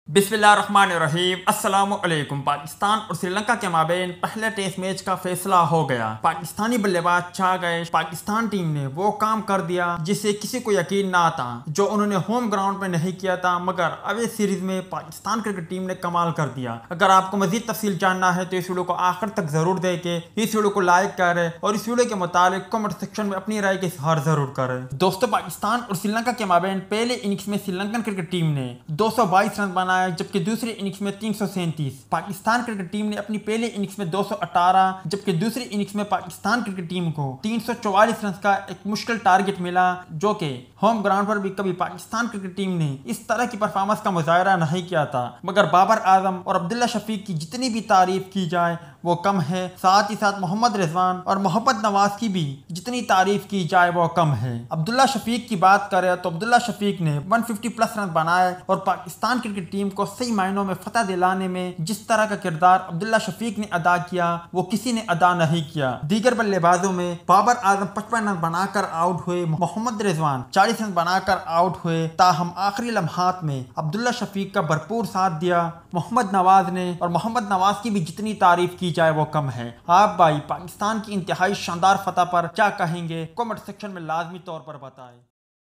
बिस्मिल्लाहिर्रहमानिर्रहीम। अस्सलाम वालेकुम। पाकिस्तान और श्रीलंका के माबेन पहले टेस्ट मैच का फैसला हो गया। पाकिस्तानी बल्लेबाज छा गए। पाकिस्तान टीम ने वो काम कर दिया जिसे किसी को यकीन ना था, जो उन्होंने होम ग्राउंड में नहीं किया था, मगर अवे सीरीज में पाकिस्तान क्रिकेट टीम ने कमाल कर दिया। अगर आपको मजीद तफसील जानना है तो इस वीडियो को आखिर तक जरूर देखें, इस वीडियो को लाइक करें और इस वीडियो के मुताबिक कमेंट सेक्शन में अपनी राय के इजहार जरूर करें। दोस्तों, पाकिस्तान और श्रीलंका के माबेन पहले इनिंग्स में श्रीलंकन क्रिकेट टीम ने 222 रन बनाए, जबकि दूसरी इनिंग्स में 337। पाकिस्तान क्रिकेट टीम ने अपनी पहले इनिंग्स में 218, जबकि दूसरी इनिंग्स में पाकिस्तान क्रिकेट टीम को 344 रन का एक मुश्किल टारगेट मिला, जो कि होम ग्राउंड पर भी कभी पाकिस्तान क्रिकेट टीम ने इस तरह की परफॉर्मेंस का मुजाहरा नहीं किया था। मगर बाबर आजम और अब्दुल्ला शफीक की जितनी भी तारीफ की जाए वो कम है, साथ ही साथ मोहम्मद रिजवान और मोहम्मद नवाज की भी जितनी तारीफ की जाए वो कम है। अब्दुल्ला शफीक की बात करें तो अब्दुल्ला शफीक ने 150 प्लस रन बनाए और पाकिस्तान क्रिकेट टीम को सही मायनों में फतह दिलाने में जिस तरह का किरदार अब्दुल्ला शफीक ने अदा किया वो किसी ने अदा नहीं किया। दीगर बल्लेबाजों में बाबर आजम 55 रन बनाकर आउट हुए, मोहम्मद रिजवान 40 रन बनाकर आउट हुए, ताहम आखिरी लम्हात में अब्दुल्ला शफीक का भरपूर साथ दिया मोहम्मद नवाज ने, और मोहम्मद नवाज की भी जितनी तारीफ की जाए वो कम है। आप भाई पाकिस्तान की इंतहाई शानदार फतह पर क्या कहेंगे? कमेंट सेक्शन में लाजमी तौर पर बताएं।